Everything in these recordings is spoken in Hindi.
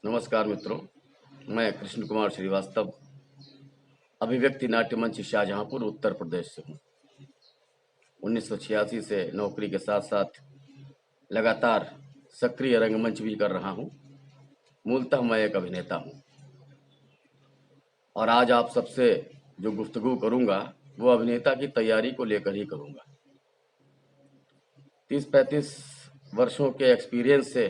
नमस्कार मित्रों, मैं कृष्ण कुमार श्रीवास्तव अभिव्यक्ति नाट्य मंच शाहजहांपुर उत्तर प्रदेश से हूँ। 1986 से नौकरी के साथ साथ लगातार सक्रिय रंगमंच भी कर रहा हूँ। मूलतः मैं एक अभिनेता हूँ और आज आप सबसे जो गुफ्तगू करूँगा वो अभिनेता की तैयारी को लेकर ही करूँगा। 30-35 वर्षों के एक्सपीरियंस से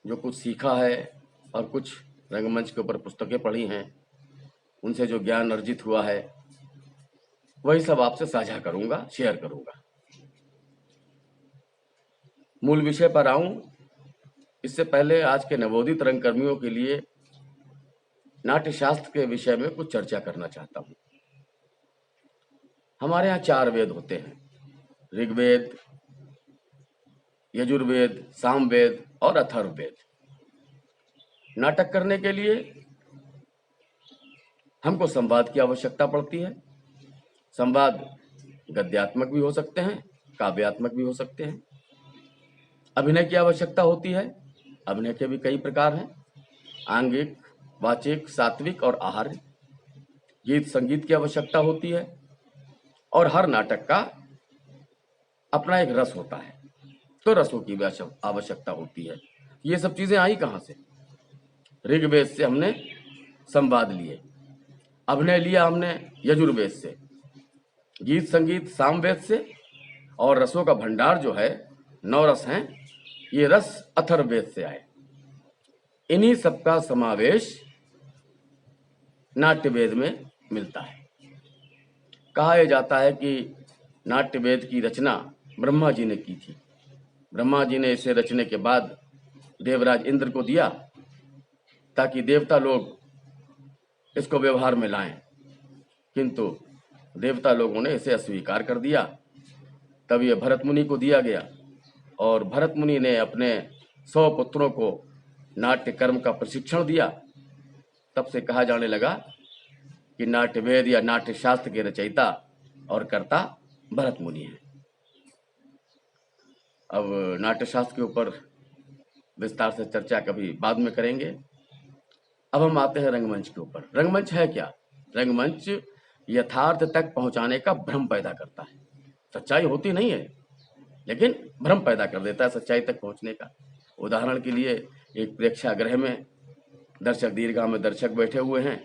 जो कुछ सीखा है और कुछ रंगमंच के ऊपर पुस्तकें पढ़ी हैं, उनसे जो ज्ञान अर्जित हुआ है वही सब आपसे साझा करूंगा, शेयर करूंगा। मूल विषय पर आऊं इससे पहले आज के नवोदित रंगकर्मियों के लिए नाट्य शास्त्र के विषय में कुछ चर्चा करना चाहता हूं। हमारे यहाँ 4 वेद होते हैं: ऋग्वेद, यजुर्वेद, सामवेद और अथर्ववेद। नाटक करने के लिए हमको संवाद की आवश्यकता पड़ती है। संवाद गद्यात्मक भी हो सकते हैं, काव्यात्मक भी हो सकते हैं। अभिनय की आवश्यकता होती है। अभिनय के भी कई प्रकार हैं: आंगिक, वाचिक, सात्विक और आहार्य। गीत संगीत की आवश्यकता होती है और हर नाटक का अपना एक रस होता है, तो रसों की भी आवश्यकता होती है। ये सब चीजें आई कहाँ से? ऋग्वेद से हमने संवाद लिए, अभिनय लिया हमने यजुर्वेद से, गीत संगीत सामवेद से, और रसों का भंडार जो है 9 रस हैं, ये रस अथर्ववेद से आए। इन्हीं सबका समावेश नाट्यवेद में मिलता है। कहा यह जाता है कि नाट्यवेद की रचना ब्रह्मा जी ने की थी। ब्रह्मा जी ने इसे रचने के बाद देवराज इंद्र को दिया ताकि देवता लोग इसको व्यवहार में लाएं, किंतु देवता लोगों ने इसे अस्वीकार कर दिया। तब ये भरत मुनि को दिया गया और भरत मुनि ने अपने 100 पुत्रों को नाट्य कर्म का प्रशिक्षण दिया। तब से कहा जाने लगा कि नाट्यवेद या नाट्य शास्त्र के रचयिता और कर्ता भरत मुनि हैं। अब नाट्य शास्त्र के ऊपर विस्तार से चर्चा कभी बाद में करेंगे। अब हम आते हैं रंगमंच के ऊपर। रंगमंच है क्या? रंगमंच यथार्थ तक पहुंचाने का भ्रम पैदा करता है। सच्चाई होती नहीं है, लेकिन भ्रम पैदा कर देता है सच्चाई तक पहुंचने का। उदाहरण के लिए, एक प्रेक्षागृह में दर्शक दीर्घा में दर्शक बैठे हुए हैं,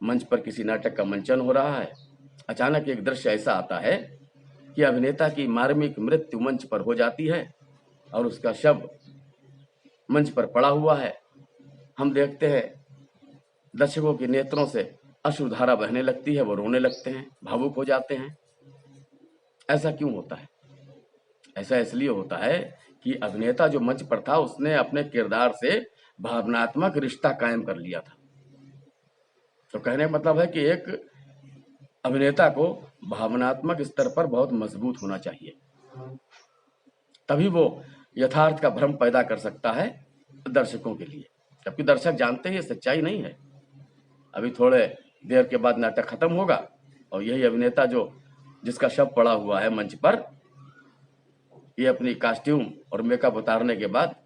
मंच पर किसी नाटक का मंचन हो रहा है। अचानक एक दृश्य ऐसा आता है कि अभिनेता की मार्मिक मृत्यु मंच पर हो जाती है और उसका शव मंच पर पड़ा हुआ है। हम देखते हैं दर्शकों के नेत्रों से अश्रुधारा बहने लगती है, वो रोने लगते हैं, भावुक हो जाते हैं। ऐसा क्यों होता है? ऐसा इसलिए होता है कि अभिनेता जो मंच पर था उसने अपने किरदार से भावनात्मक रिश्ता कायम कर लिया था। तो कहने का मतलब है कि एक अभिनेता को भावनात्मक स्तर पर बहुत मजबूत होना चाहिए, तभी वो यथार्थ का भ्रम पैदा कर सकता है दर्शकों के लिए। जबकि दर्शक जानते हैं ये सच्चाई नहीं है। अभी थोड़े देर के बाद नाटक खत्म होगा और यही अभिनेता जिसका शव पड़ा हुआ है मंच पर, ये अपनी कॉस्ट्यूम और मेकअप उतारने के बाद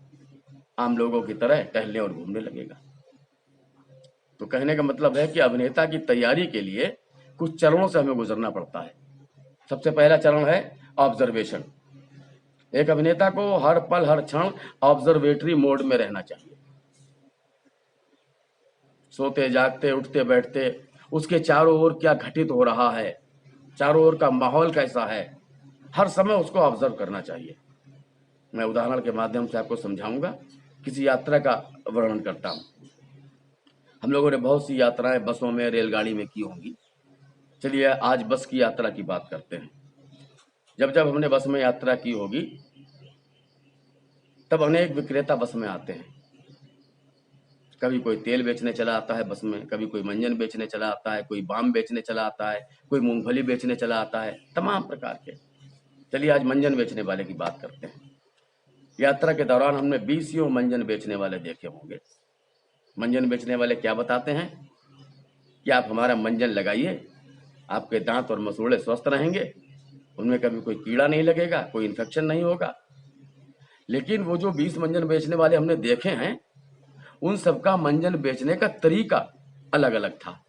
आम लोगों की तरह टहलने और घूमने लगेगा। तो कहने का मतलब है कि अभिनेता की तैयारी के लिए कुछ चरणों से हमें गुजरना पड़ता है। सबसे पहला चरण है ऑब्जर्वेशन। एक अभिनेता को हर पल हर क्षण ऑब्जर्वेटरी मोड में रहना चाहिए। सोते जागते उठते बैठते उसके चारों ओर क्या घटित हो रहा है, चारों ओर का माहौल कैसा है, हर समय उसको ऑब्जर्व करना चाहिए। मैं उदाहरण के माध्यम से आपको समझाऊंगा। किसी यात्रा का वर्णन करता हूं। हम लोगों ने बहुत सी यात्राएं बसों में, रेलगाड़ी में की होंगी। चलिए आज बस की यात्रा की बात करते हैं। जब जब हमने बस में यात्रा की होगी तब अनेक विक्रेता बस में आते हैं। कभी कोई तेल बेचने चला आता है बस में, कभी कोई मंजन बेचने चला आता है, कोई बाम बेचने चला आता है, कोई मूंगफली बेचने चला आता है, तमाम प्रकार के। चलिए आज मंजन बेचने वाले की बात करते हैं। यात्रा के दौरान हमने 20 मंजन बेचने वाले देखे होंगे। मंजन बेचने वाले क्या बताते हैं कि आप हमारा मंजन लगाइए, आपके दांत और मसूड़े स्वस्थ रहेंगे, उनमें कभी कोई कीड़ा नहीं लगेगा, कोई इन्फेक्शन नहीं होगा। लेकिन वो जो 20 मंजन बेचने वाले हमने देखे हैं, उन सबका मंजन बेचने का तरीका अलग अलग था।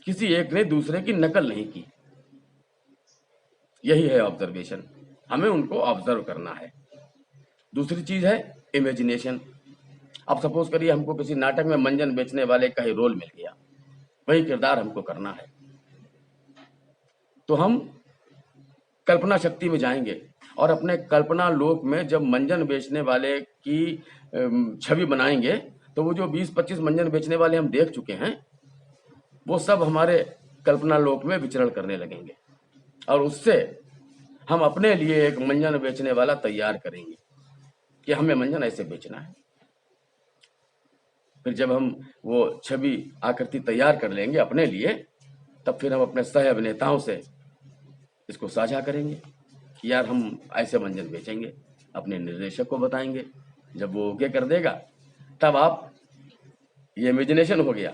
किसी एक ने दूसरे की नकल नहीं की। यही है ऑब्जर्वेशन, हमें उनको ऑब्जर्व करना है। दूसरी चीज है इमेजिनेशन। अब सपोज करिए हमको किसी नाटक में मंजन बेचने वाले का ही रोल मिल गया, वही किरदार हमको करना है, तो हम कल्पना शक्ति में जाएंगे और अपने कल्पना लोक में जब मंजन बेचने वाले की छवि बनाएंगे तो वो जो 20-25 मंजन बेचने वाले हम देख चुके हैं वो सब हमारे कल्पना लोक में विचरण करने लगेंगे और उससे हम अपने लिए एक मंजन बेचने वाला तैयार करेंगे कि हमें मंजन ऐसे बेचना है। फिर जब हम वो छवि आकृति तैयार कर लेंगे अपने लिए, तब फिर हम अपने सह अभिनेताओं से इसको साझा करेंगे कि यार हम ऐसे मंजन बेचेंगे, अपने निर्देशक को बताएंगे। जब वो ओके कर देगा तब आप, ये इमेजिनेशन हो गया,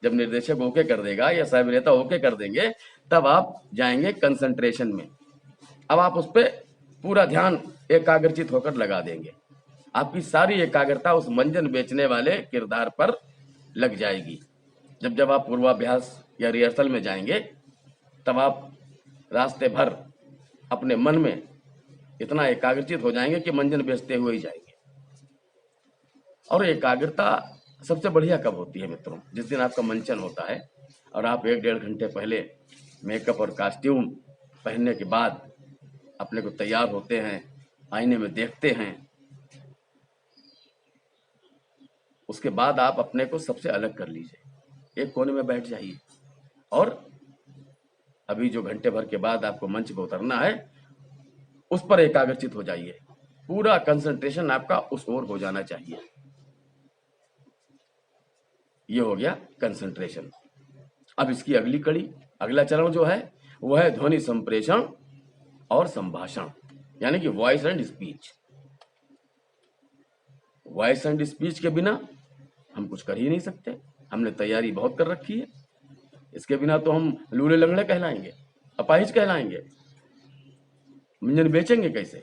जब निर्देशक ओके कर देगा या सह अभिनेता ओके कर देंगे तब आप जाएंगे कंसंट्रेशन में। अब आप उस पर पूरा ध्यान एकाग्रचित होकर लगा देंगे, आपकी सारी एकाग्रता उस मंजन बेचने वाले किरदार पर लग जाएगी। जब आप पूर्वाभ्यास या रिहर्सल में जाएंगे तब आप रास्ते भर अपने मन में इतना एकाग्रचित हो जाएंगे कि मंजन बेचते हुए ही जाएंगे। और एकाग्रता सबसे बढ़िया कब होती है मित्रों? जिस दिन आपका मंचन होता है और आप 1-1.5 घंटे पहले मेकअप और कॉस्ट्यूम पहनने के बाद अपने को तैयार होते हैं, आईने में देखते हैं, उसके बाद आप अपने को सबसे अलग कर लीजिए, एक कोने में बैठ जाइए और अभी जो घंटे भर के बाद आपको मंच पर उतरना है उस पर एकाग्रचित हो जाइए। पूरा कंसंट्रेशन आपका उस ओर हो जाना चाहिए। ये हो गया कंसंट्रेशन। अब इसकी अगली कड़ी, अगला चरण जो है वो है ध्वनि संप्रेषण और संभाषण, यानी कि voice and speech. Voice and speech के बिना हम कुछ कर ही नहीं सकते। हमने तैयारी बहुत कर रखी है, इसके बिना तो हम लूले लंगड़े कहलाएंगे, अपाहिज कहलाएंगे। मंजन बेचेंगे कैसे?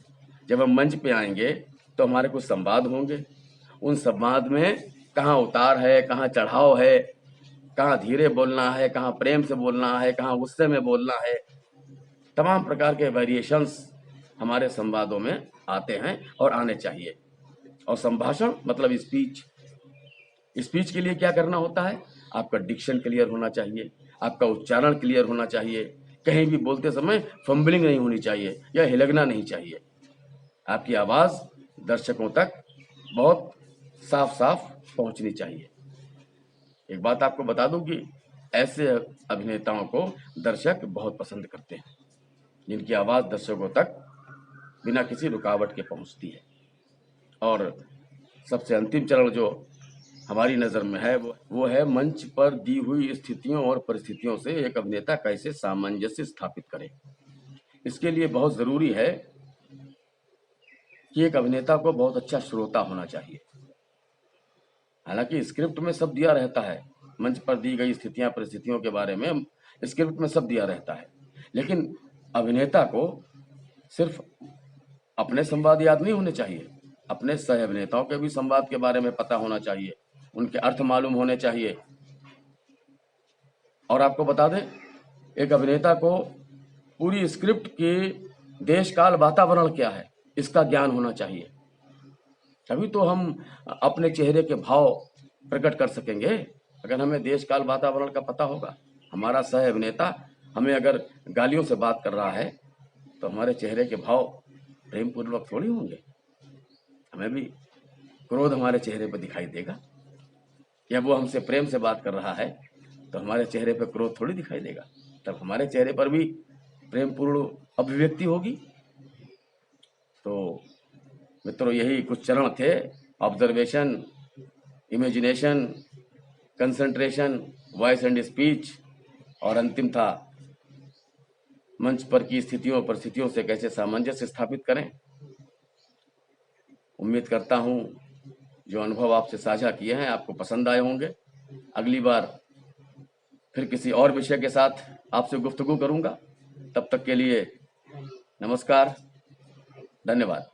जब हम मंच पे आएंगे तो हमारे कुछ संवाद होंगे, उन संवाद में कहाँ उतार है, कहाँ चढ़ाव है, कहाँ धीरे बोलना है, कहाँ प्रेम से बोलना है, कहाँ गुस्से में बोलना है, तमाम प्रकार के वेरिएशंस हमारे संवादों में आते हैं और आने चाहिए। और संभाषण मतलब स्पीच। स्पीच के लिए क्या करना होता है? आपका डिक्शन क्लियर होना चाहिए, आपका उच्चारण क्लियर होना चाहिए, कहीं भी बोलते समय फंबलिंग नहीं होनी चाहिए या हिलकना नहीं चाहिए। आपकी आवाज दर्शकों तक बहुत साफ साफ पहुंचनी चाहिए। एक बात आपको बता दूं कि ऐसे अभिनेताओं को दर्शक बहुत पसंद करते हैं, जिनकी आवाज दर्शकों तक बिना किसी रुकावट के पहुंचती है। और सबसे अंतिम चरण जो हमारी नजर में है वो है मंच पर दी हुई स्थितियों और परिस्थितियों से एक अभिनेता कैसे सामंजस्य स्थापित करे। इसके लिए बहुत जरूरी है कि एक अभिनेता को बहुत अच्छा श्रोता होना चाहिए। हालांकि स्क्रिप्ट में सब दिया रहता है, मंच पर दी गई स्थितियां परिस्थितियों के बारे में स्क्रिप्ट में सब दिया रहता है, लेकिन अभिनेता को सिर्फ अपने संवाद याद नहीं होने चाहिए, अपने सह अभिनेताओं के भी संवाद के बारे में पता होना चाहिए, उनके अर्थ मालूम होने चाहिए। और आपको बता दें, एक अभिनेता को पूरी स्क्रिप्ट की देश काल वातावरण क्या है इसका ज्ञान होना चाहिए, तभी तो हम अपने चेहरे के भाव प्रकट कर सकेंगे। अगर हमें देश काल वातावरण का पता होगा, हमारा सह अभिनेता हमें अगर गालियों से बात कर रहा है तो हमारे चेहरे के भाव प्रेम पूर्वक थोड़ी होंगे, हमें भी क्रोध हमारे चेहरे पर दिखाई देगा। या वो हमसे प्रेम से बात कर रहा है तो हमारे चेहरे पर क्रोध थोड़ी दिखाई देगा, तब हमारे चेहरे पर भी प्रेम पूर्ण अभिव्यक्ति होगी। तो मित्रों, यही कुछ चरण थे, observation, imagination, concentration, voice and speech, और अंतिम था मंच पर की स्थितियों परिस्थितियों से कैसे सामंजस्य स्थापित करें। उम्मीद करता हूं जो अनुभव आपसे साझा किए हैं आपको पसंद आए होंगे। अगली बार फिर किसी और विषय के साथ आपसे गुफ्तगू करूंगा। तब तक के लिए नमस्कार, धन्यवाद।